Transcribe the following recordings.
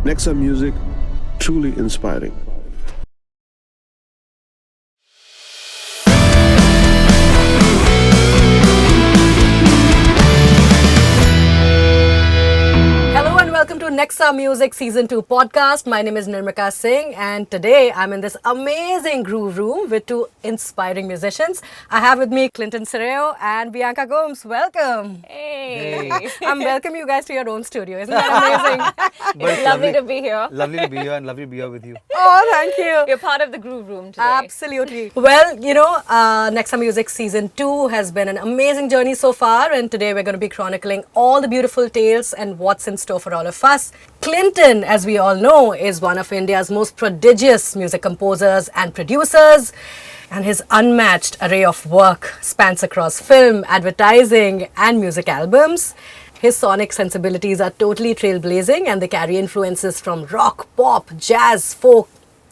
NEXA music, truly inspiring. Hello and welcome to NEXA Music Season 2 podcast. My name is Nirmika Singh and today I'm in this amazing groove room with two inspiring musicians. I have with me Clinton Sereo and Bianca Gomes. Welcome. Hey. I'm welcoming you guys to your own studio. Isn't that amazing? It's lovely to be here. Lovely to be here and lovely to be here with you. Oh, thank you. You're part of the groove room today. Absolutely. Well, NEXA Music Season 2 has been an amazing journey so far, and today we're going to be chronicling all the beautiful tales and what's in store for all of us. Clinton, as we all know, is one of India's most prodigious music composers and producers, and his unmatched array of work spans across film, advertising, and music albums. His sonic sensibilities are totally trailblazing and they carry influences from rock, pop, jazz, folk,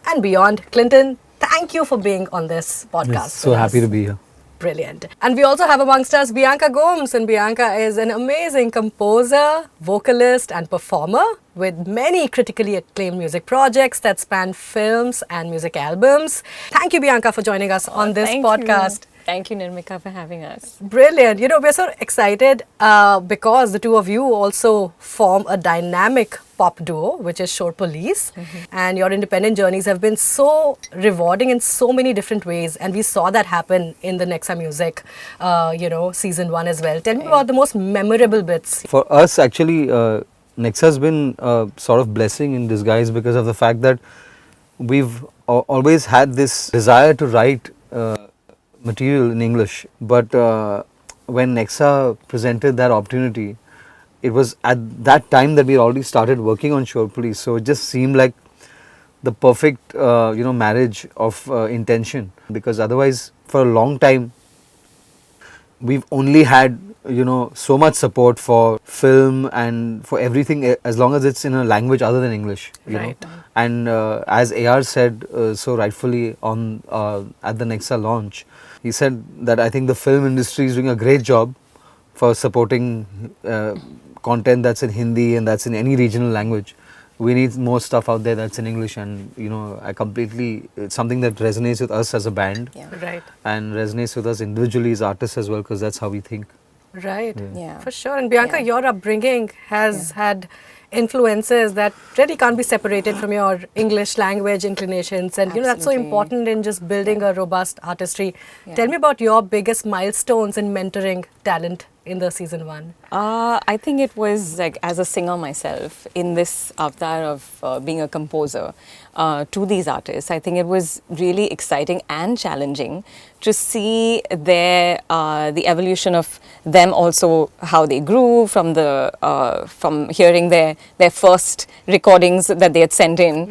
and beyond. Clinton, thank you for being on this podcast. Yes, so happy to be here. Brilliant. And we also have amongst us Bianca Gomes, and Bianca is an amazing composer, vocalist, and performer with many critically acclaimed music projects that span films and music albums. Thank you, Bianca, for joining us on this podcast. Thank you, Nirmika, for having us. Brilliant. We're so excited because the two of you also form a dynamic pop duo, which is Shor Police. And your independent journeys have been so rewarding in so many different ways. And we saw that happen in the NEXA Music, season 1 as well. Tell me about the most memorable bits. For us, actually, NEXA has been a sort of blessing in disguise because of the fact that we've always had this desire to write material in English, but when NEXA presented that opportunity, it was at that time that we already started working on Shor Police, so it just seemed like the perfect marriage of intention, because otherwise for a long time we've only had so much support for film and for everything as long as it's in a language other than English, you know. And as AR said so rightfully on at the NEXA launch, he said that I think the film industry is doing a great job for supporting content that's in Hindi and that's in any regional language. We need more stuff out there that's in English, and it's something that resonates with us as a band, and resonates with us individually as artists as well, because that's how we think. Right. Yeah. For sure. And Bianca, your upbringing has had influences that really can't be separated from your English language inclinations, and that's so important in just building a robust artistry. Tell me about your biggest milestones in mentoring talent in the season 1. I think it was like, as a singer myself, in this avatar of being a composer to these artists, I think it was really exciting and challenging to see the evolution of them, also how they grew from from hearing their first recordings that they had sent in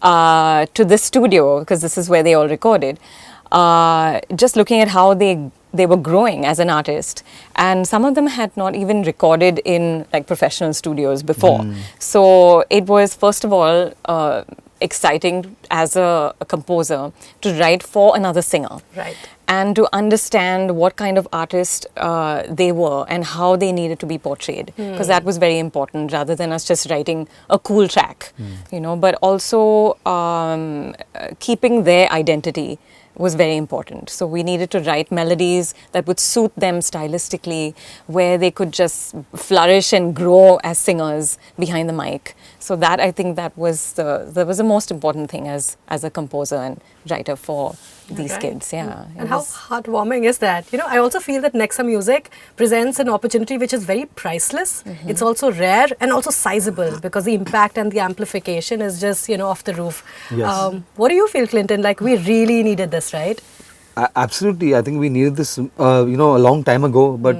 to the studio, because this is where they all recorded. Just looking at how they were growing as an artist, and some of them had not even recorded in like professional studios before. So it was, first of all, exciting as a composer to write for another singer, and to understand what kind of artist they were and how they needed to be portrayed, because that was very important, rather than us just writing a cool track, but also keeping their identity was very important. So we needed to write melodies that would suit them stylistically, where they could just flourish and grow as singers behind the mic. So that, I think, that was the most important thing as a composer and writer for these kids. And how heartwarming is that? I also feel that NEXA Music presents an opportunity which is very priceless. It's also rare and also sizable, because the impact and the amplification is just off the roof. Yes. What do you feel, Clinton? Like, we really needed this, right? Absolutely. I think we needed this a long time ago, but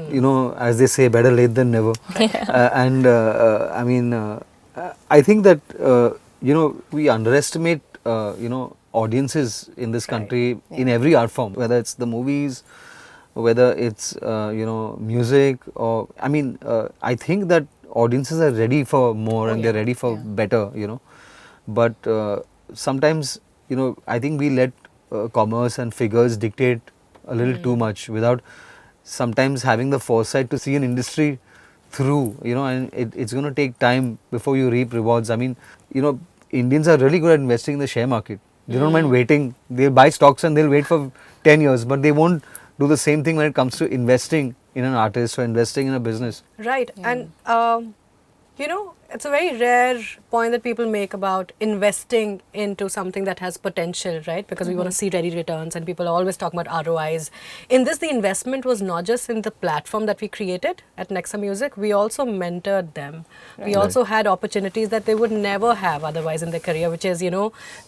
as they say, better late than never. I think that we underestimate audiences in this country in every art form, whether it's the movies, whether it's music, or I think that audiences are ready for more and they're ready for better, but sometimes I think we let commerce and figures dictate a little too much, without sometimes having the foresight to see an industry through, and it's going to take time before you reap rewards. I mean, Indians are really good at investing in the share market. They don't mind waiting. They'll buy stocks and they'll wait for 10 years, but they won't do the same thing when it comes to investing in an artist or investing in a business. Right. And, it's a very rare point that people make about investing into something that has potential, right? Because we want to see ready returns and people are always talking about ROIs. In this, the investment was not just in the platform that we created at NEXA Music, we also mentored them. Right. We also had opportunities that they would never have otherwise in their career, which is,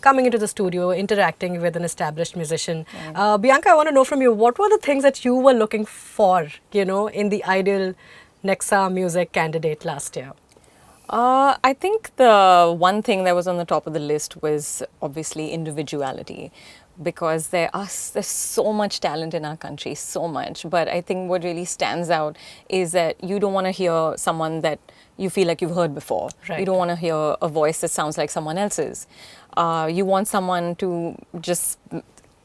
coming into the studio, interacting with an established musician. Right. Bianca, I want to know from you, what were the things that you were looking for, in the ideal NEXA Music candidate last year? I think the one thing that was on the top of the list was obviously individuality, because there's so much talent in our country, so much. But I think what really stands out is that you don't want to hear someone that you feel like you've heard before. Right. You don't want to hear a voice that sounds like someone else's. You want someone to just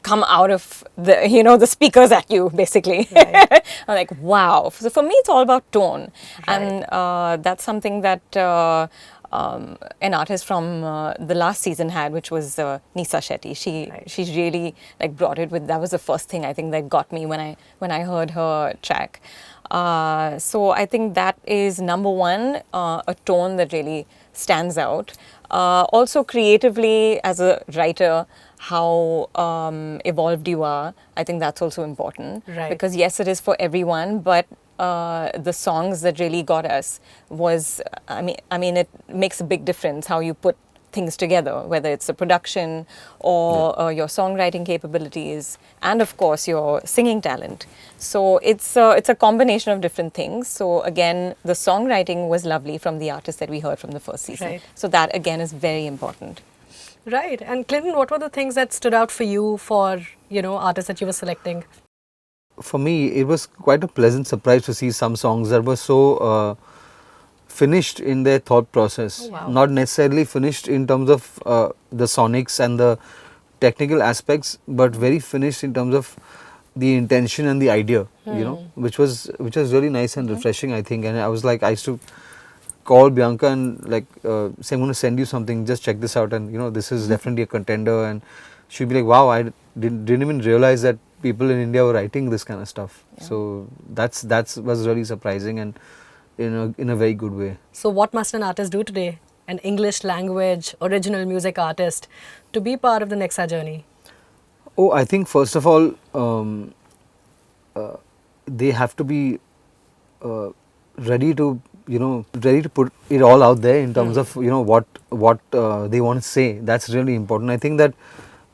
come out of the speakers at you, basically. Right. I'm like, wow. So for me, it's all about tone. Right. And that's something that an artist from the last season had, which was Nisa Shetty. She really brought it with, that was the first thing I think that got me when I heard her track. So I think that is number one, a tone that really stands out. Also creatively, as a writer, how evolved you are. I think that's also important. Right. Because yes, it is for everyone, but the songs that really got us was, I mean, it makes a big difference how you put things together, whether it's the production or your songwriting capabilities, and of course your singing talent. So it's a combination of different things. So again, the songwriting was lovely from the artists that we heard from the first season. Right. So that again is very important. Right. And Clinton, what were the things that stood out for you for, artists that you were selecting? For me, it was quite a pleasant surprise to see some songs that were so finished in their thought process. Oh, wow. Not necessarily finished in terms of the sonics and the technical aspects, but very finished in terms of the intention and the idea, which was really nice and refreshing, I think. And I used to call Bianca and say, I'm going to send you something, just check this out, and this is definitely a contender. And she'd be like, wow, I didn't even realize that people in India were writing this kind of stuff. Yeah. So that was really surprising and in a very good way. So what must an artist do today, an English language original music artist, to be part of the NEXA journey? Oh, I think first of all, they have to be ready to put it all out there in terms of what they want to say. That's really important. I think that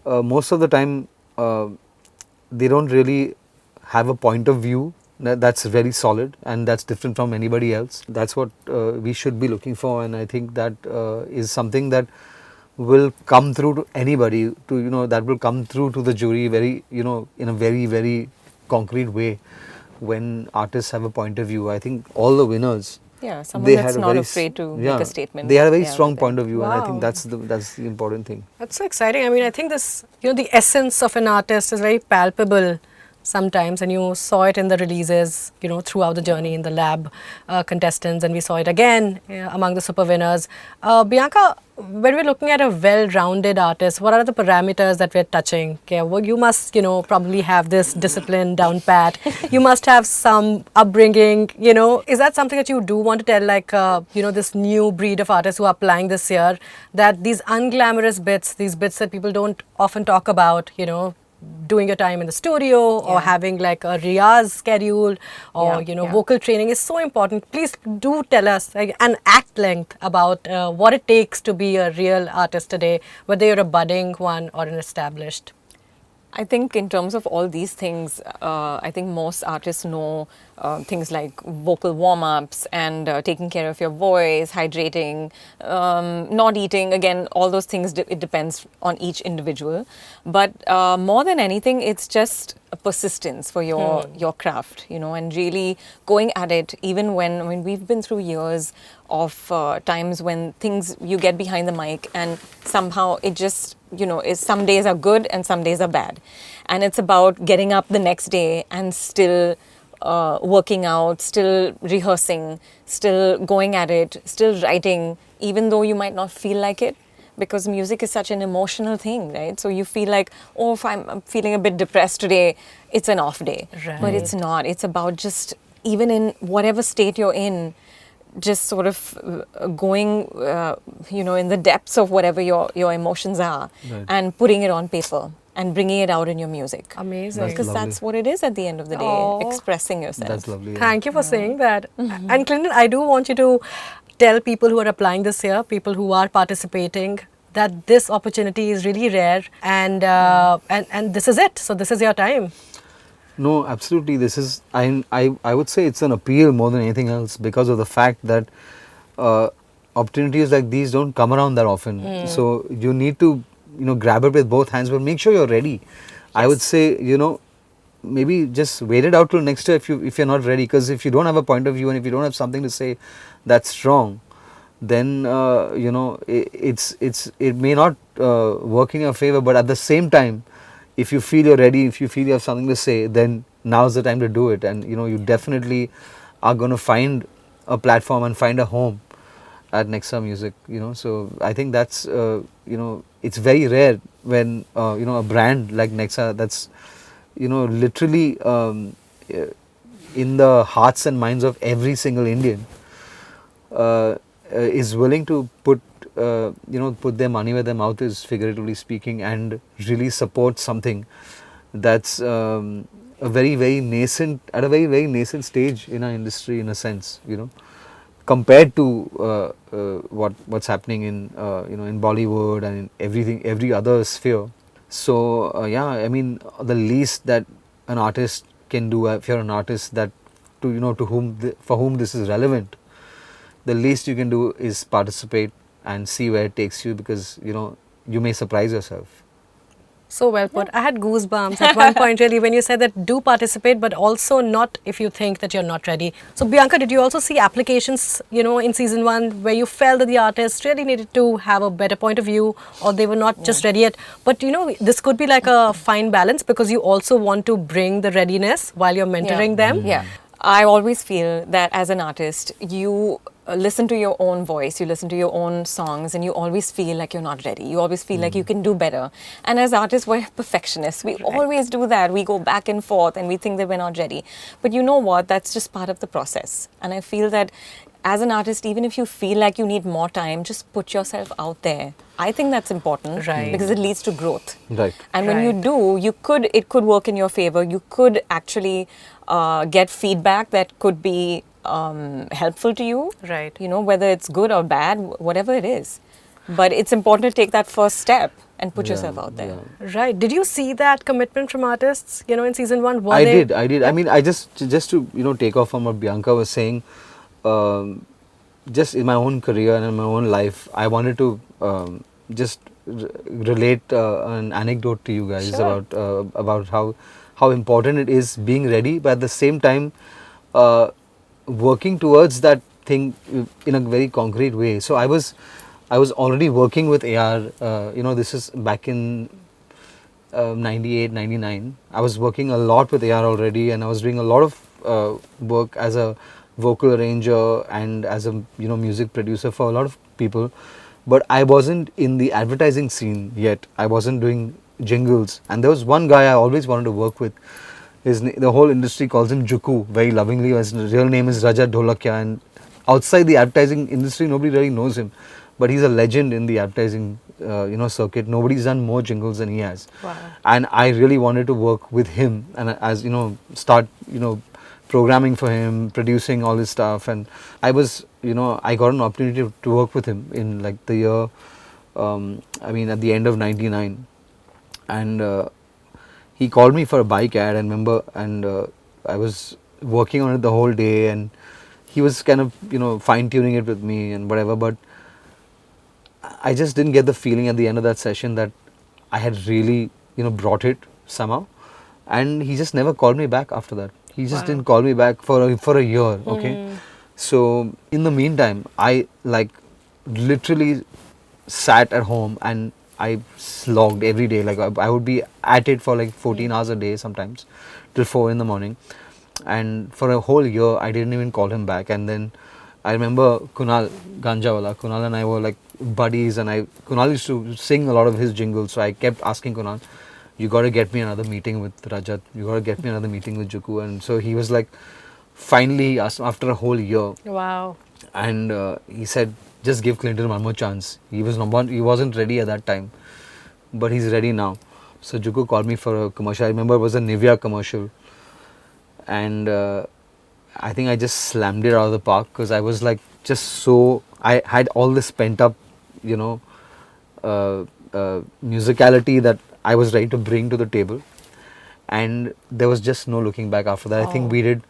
most of the time they don't really have a point of view that's very solid and that's different from anybody else. That's what we should be looking for, and I think that is something that will come through to anybody, that will come through to the jury very in a very, very concrete way when artists have a point of view. I think all the winners, someone that's not afraid to make a statement. They had a very strong point of view. Wow. And I think that's the important thing. That's so exciting. I mean, I think this, the essence of an artist is very palpable sometimes, and you saw it in the releases, throughout the journey in the lab contestants, and we saw it again among the super winners. Bianca, when we're looking at a well-rounded artist, what are the parameters that we're touching? Okay, well, you must, probably have this discipline down pat. You must have some upbringing, Is that something that you do want to tell, this new breed of artists who are applying this year, that these unglamorous bits, these bits that people don't often talk about, doing your time in the studio or having a riyaz schedule or vocal training is so important. Please do tell us an act length about what it takes to be a real artist today, whether you're a budding one or an established. I think in terms of all these things, I think most artists know things like vocal warm-ups and taking care of your voice, hydrating, not eating. Again, all those things, it depends on each individual. But more than anything, it's just a persistence for your craft, and really going at it, even when we've been through years of times when you get behind the mic and somehow it just, some days are good and some days are bad. And it's about getting up the next day and still working out, still rehearsing, still going at it, still writing, even though you might not feel like it. Because music is such an emotional thing, right? So you feel like, oh, if I'm feeling a bit depressed today, it's an off day. Right. But it's not. It's about just, even in whatever state you're in, just sort of going, in the depths of whatever your emotions are, Right. and putting it on paper and bringing it out in your music. Amazing. That's Because lovely. that's what it is at the end of the day, Aw. expressing yourself. That's lovely. yeah. Thank you for saying that. And Clinton, I do want you to tell people who are applying this year, people who are participating, that this opportunity is really rare, and this is it. So this is your time. No, absolutely. This is, I would say it's an appeal more than anything else, because of the fact that opportunities like these don't come around that often. So you need to, grab it with both hands, but make sure you're ready. I would say, maybe just wait it out till next year if you're not ready, because if you don't have a point of view and if you don't have something to say that's strong, then it may not work in your favor. But at the same time, if you feel you're ready, if you feel you have something to say, then now's the time to do it. And you definitely are going to find a platform and find a home at NEXA Music. So I think that's it's very rare when a brand like NEXA, that's literally in the hearts and minds of every single Indian, is willing to put their money where their mouth is, figuratively speaking, and really support something that's a very very nascent, at a very very nascent stage in our industry, in a sense, compared to what's happening in in Bollywood and in every other sphere. So I mean, the least that an artist can do, if you're an artist, that for whom this is relevant, the least you can do is participate and see where it takes you, because you may surprise yourself. So well put. I had goosebumps at one point, really, when you said that do participate, but also not if you think that you're not ready. So Bianca, did you also see applications, in season 1 where you felt that the artists really needed to have a better point of view, or they were not just ready yet? But this could be like a fine balance, because you also want to bring the readiness while you're mentoring them. Yeah. I always feel that as an artist, you listen to your own voice, you listen to your own songs, and you always feel like you're not ready. You always feel like you can do better. And as artists, we're perfectionists. We always do that. We go back and forth and we think that we're not ready. But you know what? That's just part of the process. And I feel that as an artist, even if you feel like you need more time, just put yourself out there. I think that's important, Right. because it leads to growth. Right. And when you Right. do, it could work in your favor. You could actually get feedback that could be helpful to you. Right. Whether it's good or bad, whatever it is. But it's important to take that first step and put yourself out there. Right. Did you see that commitment from artists, in season 1? I did. I mean, I just to take off from what Bianca was saying, just in my own career and in my own life, I wanted to just relate an anecdote to you guys. Sure. About how important it is being ready, but at the same time working towards that thing in a very concrete way. So I was already working with AR. This is back in 98, 99. I was working a lot with AR already, and I was doing a lot of work as a vocal arranger and as a music producer for a lot of people. But I wasn't in the advertising scene yet. I wasn't doing jingles. And there was one guy I always wanted to work with. The whole industry calls him Juku very lovingly. His real name is Rajat Dholakya, and outside the advertising industry, nobody really knows him. But he's a legend in the advertising circuit. Nobody's done more jingles than he has. Wow. And I really wanted to work with him, and as start programming for him, producing all his stuff. And I was I got an opportunity to work with him in like the year at the end of 99, and he called me for a bike ad, I remember, and I was working on it the whole day, and he was kind of fine tuning it with me and whatever. But I just didn't get the feeling at the end of that session that I had really brought it somehow, and he just never called me back after that. He just didn't call me back for a year. Okay, so in the meantime, I literally sat at home and I slogged every day. Like I would be at it for like 14 hours a day sometimes, till 4 in the morning. and for a whole year I didn't even call him back. And then I remember Kunal Ganjawala. Kunal and I were like buddies, and Kunal used to sing a lot of his jingles, so I kept asking Kunal, you got to get me another meeting with Rajat, you got to get me another meeting with Juku. And so he was like, finally he asked after a whole year. Wow. And he said, just give Clinton one more chance. He wasn't ready at that time, but he's ready now. So Juku called me for a commercial. I remember it was a Nivea commercial, and I think I just slammed it out of the park, because I was like I had all this pent up, musicality that I was ready to bring to the table, and there was just no looking back after that. I think we did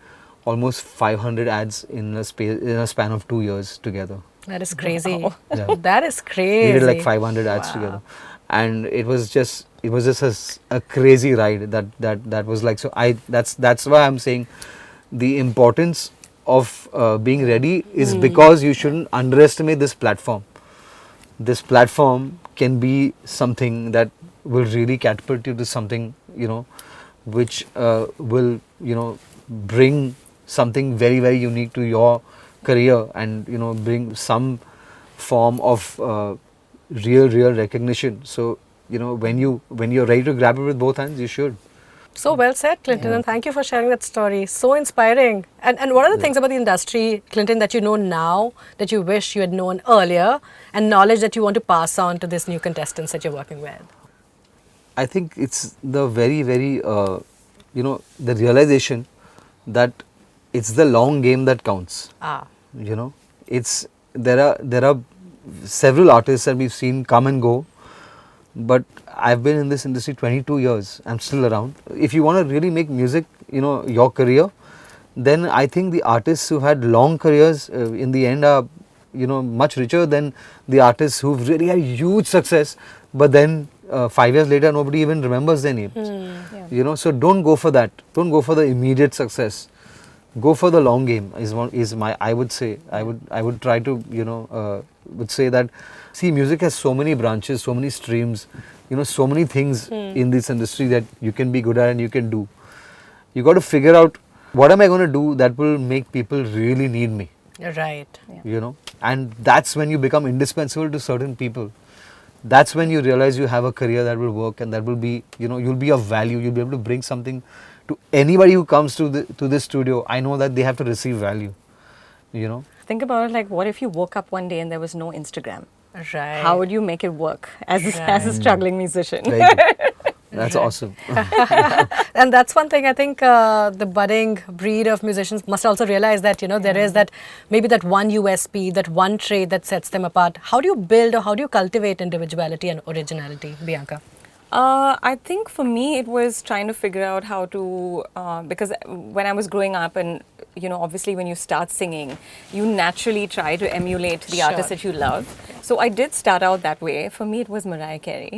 almost 500 ads in a span of 2 years together. That is crazy. Wow. Yeah. That is crazy. We did like 500 ads together, and it was just a crazy ride. That was like, so that's why I'm saying the importance of being ready is because you shouldn't underestimate this platform. This platform can be something that will really catapult you to something, which will, bring something very, very unique to your career, and, bring some form of real recognition. So, when you're ready to grab it with both hands, you should. So well said, Clinton, and thank you for sharing that story. So inspiring. And what are the things about the industry, Clinton, that you know now that you wish you had known earlier, and knowledge that you want to pass on to this new contestants that you're working with? I think it's the very, very, the realization that it's the long game that counts. There are several artists that we've seen come and go, but I've been in this industry 22 years. I'm still around. If you want to really make music, your career, then I think the artists who had long careers in the end are, much richer than the artists who've really had huge success, but then 5 years later nobody even remembers their names. So don't go for that. Don't go for the immediate success. Go for the long game. I would say. I would try to would say that. See, music has so many branches, so many streams, so many things in this industry that you can be good at and you can do. You got to figure out, what am I going to do that will make people really need me? Right. And that's when you become indispensable to certain people. That's when you realize you have a career that will work, and that will be, you'll be of value. You'll be able to bring something to anybody who comes to this studio. I know that they have to receive value, Think about it, like, what if you woke up one day and there was no Instagram? Right. How would you make it work as a struggling musician? Very good. That's awesome. And that's one thing I think the budding breed of musicians must also realize, that there is that maybe that one USP, that one trait that sets them apart. How do you build, or how do you cultivate individuality and originality, Bianca? I think for me it was trying to figure out how to, because when I was growing up, and obviously when you start singing, you naturally try to emulate the artists that you love. So I did start out that way. For me it was Mariah Carey.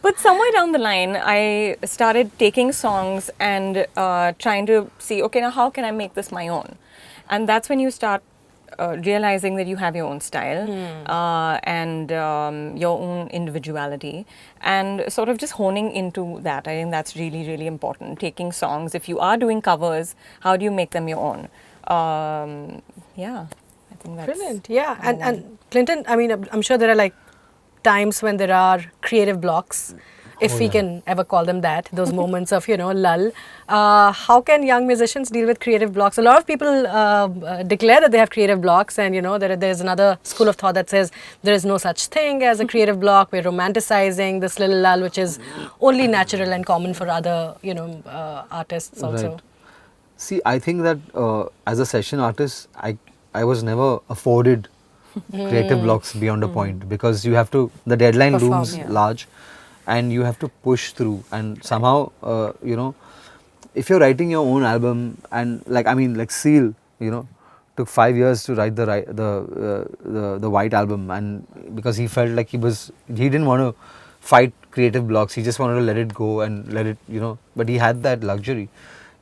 But somewhere down the line I started taking songs and trying to see, okay, now how can I make this my own? And that's when you start realizing that you have your own style and your own individuality, and sort of just honing into that. I think that's really, really important. Taking songs, if you are doing covers, how do you make them your own? I think that's brilliant. Yeah, and Clinton, I mean, I'm sure there are like times when there are creative blocks, if we can ever call them that, those moments of, lull. How can young musicians deal with creative blocks? A lot of people declare that they have creative blocks, and, there's another school of thought that says there is no such thing as a creative block. We're romanticizing this little lull, which is only natural and common for other, artists also. Right. See, I think that as a session artist, I was never afforded creative blocks beyond a point, because you have to, the deadline looms large, and you have to push through, and somehow, if you're writing your own album, and like Seal, took 5 years to write the White Album, and because he felt like he didn't want to fight creative blocks, he just wanted to let it go and let it, but he had that luxury.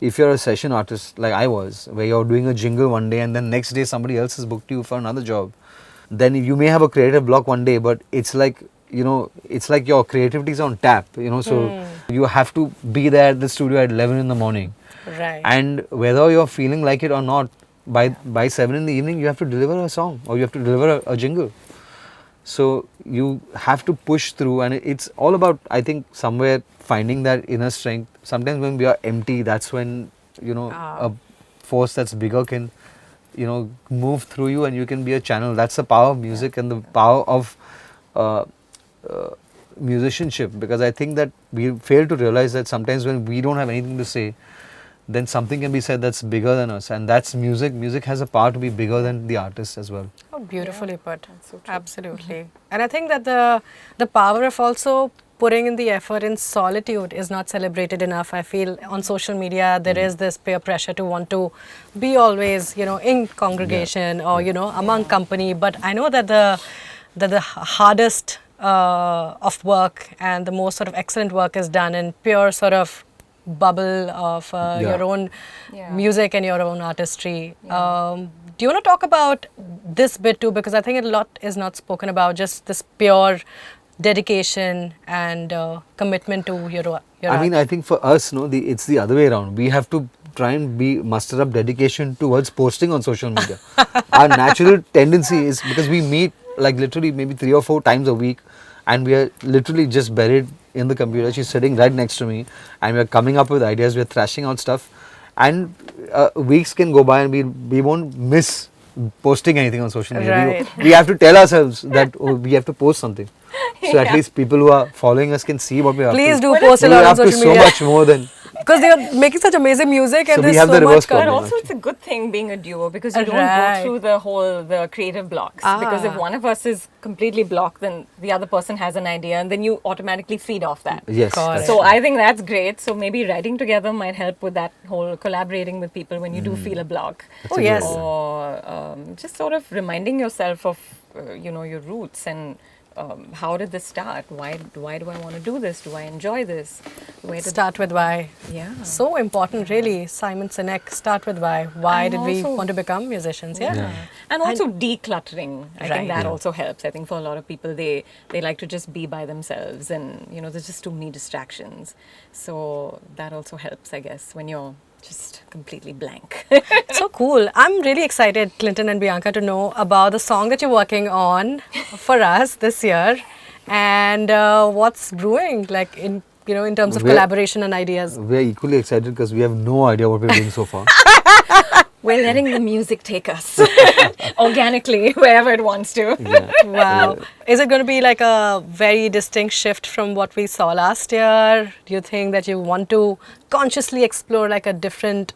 If you're a session artist like I was, where you're doing a jingle one day and then next day somebody else has booked you for another job, then you may have a creative block one day, but it's like, it's like your creativity is on tap, so you have to be there at the studio at 11 in the morning, Right. And whether you're feeling like it or not, by 7 in the evening, you have to deliver a song or you have to deliver a jingle. So you have to push through, and it's all about, I think, somewhere finding that inner strength. Sometimes when we are empty, that's when, a force that's bigger can, move through you and you can be a channel. That's the power of music and the power of uh, musicianship, because I think that we fail to realize that sometimes when we don't have anything to say, then something can be said that's bigger than us, and that's music. Music has a power to be bigger than the artist as well. Oh, beautifully put. so true. Absolutely. And I think that the power of also putting in the effort in solitude is not celebrated enough. I feel on social media there is this peer pressure to want to be always, in congregation or, among company. But I know that the hardest of work and the most sort of excellent work is done in pure sort of bubble of your own music and your own artistry. Do you want to talk about this bit too? Because I think a lot is not spoken about, just this pure dedication and commitment to your art. I think for us, it's the other way around. We have to try and muster up dedication towards posting on social media. Our natural tendency is, because we meet like literally maybe 3 or 4 times a week, and we are literally just buried in the computer. She's sitting right next to me, and we are coming up with ideas. We are thrashing out stuff, and weeks can go by, and we won't miss posting anything on social media. Right. We have to tell ourselves that we have to post something, so at least people who are following us can see what we are Please up to. do post a lot on social We media. have to so much more than. Because they are making such amazing music, and So we there's have so the reverse much problem. But Very also, much. it's a good thing being a duo, because you don't Right. go through the creative blocks. Because if one of us is completely blocked, then the other person has an idea, and then you automatically feed off that. Yes. Correct. that's So true. I think that's great. So maybe writing together might help with that whole collaborating with people when you do feel a block. Oh, yes. Or just sort of reminding yourself of your roots and how did this start? Why do I want to do this? Do I enjoy this? Where did Start with why. Yeah. So important, really. Simon Sinek, start with why. Why And did we also- want to become musicians? Yeah. And also decluttering. I Right. think that Yeah. also helps. I think for a lot of people, they like to just be by themselves, and there's just too many distractions. So that also helps, I guess, when you're just completely blank. So cool. I'm really excited, Clinton and Bianca, to know about the song that you're working on for us this year, and what's brewing, like in terms of We're- collaboration and ideas. We are equally excited because we have no idea what we're doing so far. We're letting the music take us organically wherever it wants to. Yeah. Wow. Is it going to be like a very distinct shift from what we saw last year? Do you think that you want to consciously explore like a different,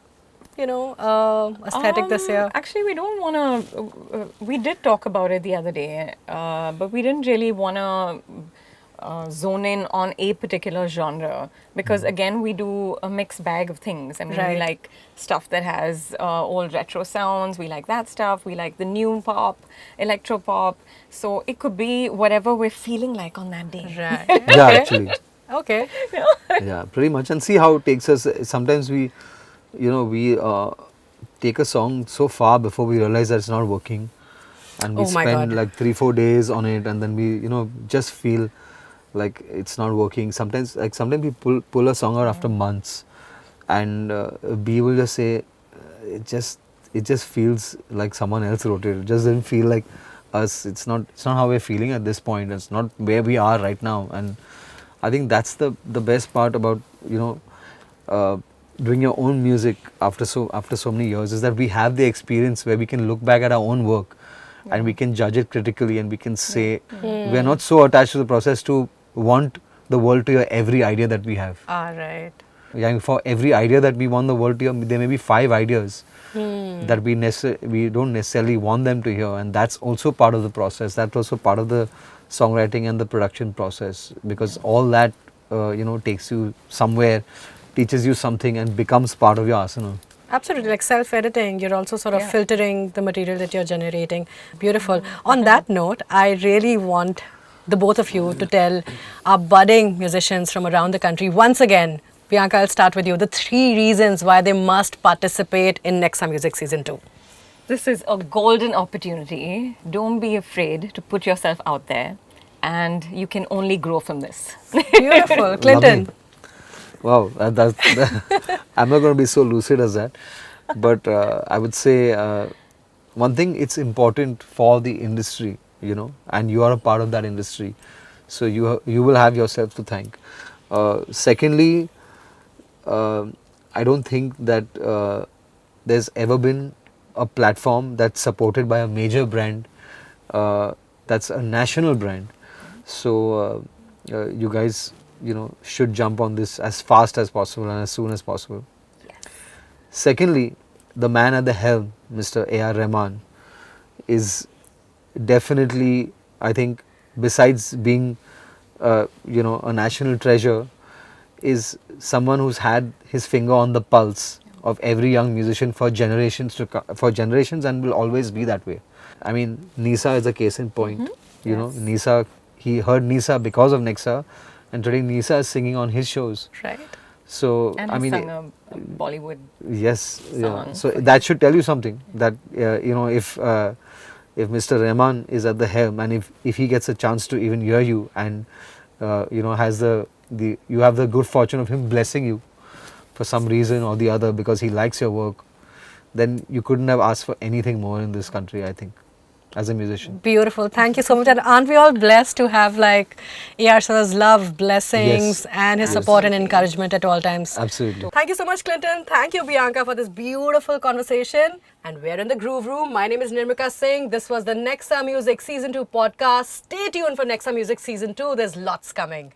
aesthetic this year? Actually, we don't want to. We did talk about it the other day, but we didn't really want to zone in on a particular genre, because again, we do a mixed bag of things. I mean, Right. we like stuff that has old retro sounds. We like that stuff. We like the new pop, electro pop. So it could be whatever we're feeling like on that day. Right. Yeah, actually. Okay. Yeah, pretty much. And see how it takes us. Sometimes we take a song so far before we realize that it's not working. And we Oh my spend God. like 3-4 days on it, and then we, just feel like it's not working. Sometimes we pull a song out after months, and B will just say, it just feels like someone else wrote it. It just doesn't feel like us. It's not how we're feeling at this point. It's not where we are right now. And I think that's the best part about doing your own music after so many years, is that we have the experience where we can look back at our own work and we can judge it critically, and we can say we are not so attached to the process to want the world to hear every idea that we have. All right. Yeah, for every idea that we want the world to hear, there may be 5 ideas that we don't necessarily want them to hear, and that's also part of the process. That's also part of the songwriting and the production process, because all that takes you somewhere, teaches you something, and becomes part of your arsenal. Absolutely, like self-editing, you're also sort of Yeah. filtering the material that you're generating. Beautiful. On that note, I really want the both of you to tell our budding musicians from around the country, once again, Bianca, I'll start with you, the 3 reasons why they must participate in NEXA Music Season 2. This is a golden opportunity. Don't be afraid to put yourself out there, and you can only grow from this. Beautiful. Clinton. Wow, I'm not going to be so lucid as that. But I would say one thing, it's important for the industry, you know, and you are a part of that industry. So you will have yourself to thank. Secondly, I don't think that there's ever been a platform that's supported by a major brand, that's a national brand. So you guys, you know, should jump on this as fast as possible and as soon as possible. Secondly, the man at the helm, Mr. A.R. Rahman, is definitely, I think, besides being, you know, a national treasure, is someone who's had his finger on the pulse of every young musician for generations for generations, and will always be that way. I mean, NISA is a case in point. You know, NISA, he heard NISA because of NEXA, and today NISA is singing on his shows. Right. So And I mean, sung a Bollywood yes, yeah. song So for that should tell you something, that you know, if Mr. Rahman is at the helm, and if he gets a chance to even hear you, and you know, has you have the good fortune of him blessing you for some reason or the other because he likes your work, then you couldn't have asked for anything more in this country, I think, as a musician. Beautiful. Thank you so much. And aren't we all blessed to have like A.R. Sir's love, blessings, Yes. and his Yes. support and encouragement at all times. Absolutely. Thank you so much, Clinton. Thank you, Bianca, for this beautiful conversation. And we're in the Groove Room. My name is Nirmika Singh. This was the NEXA Music Season 2 podcast. Stay tuned for NEXA Music Season 2. There's lots coming.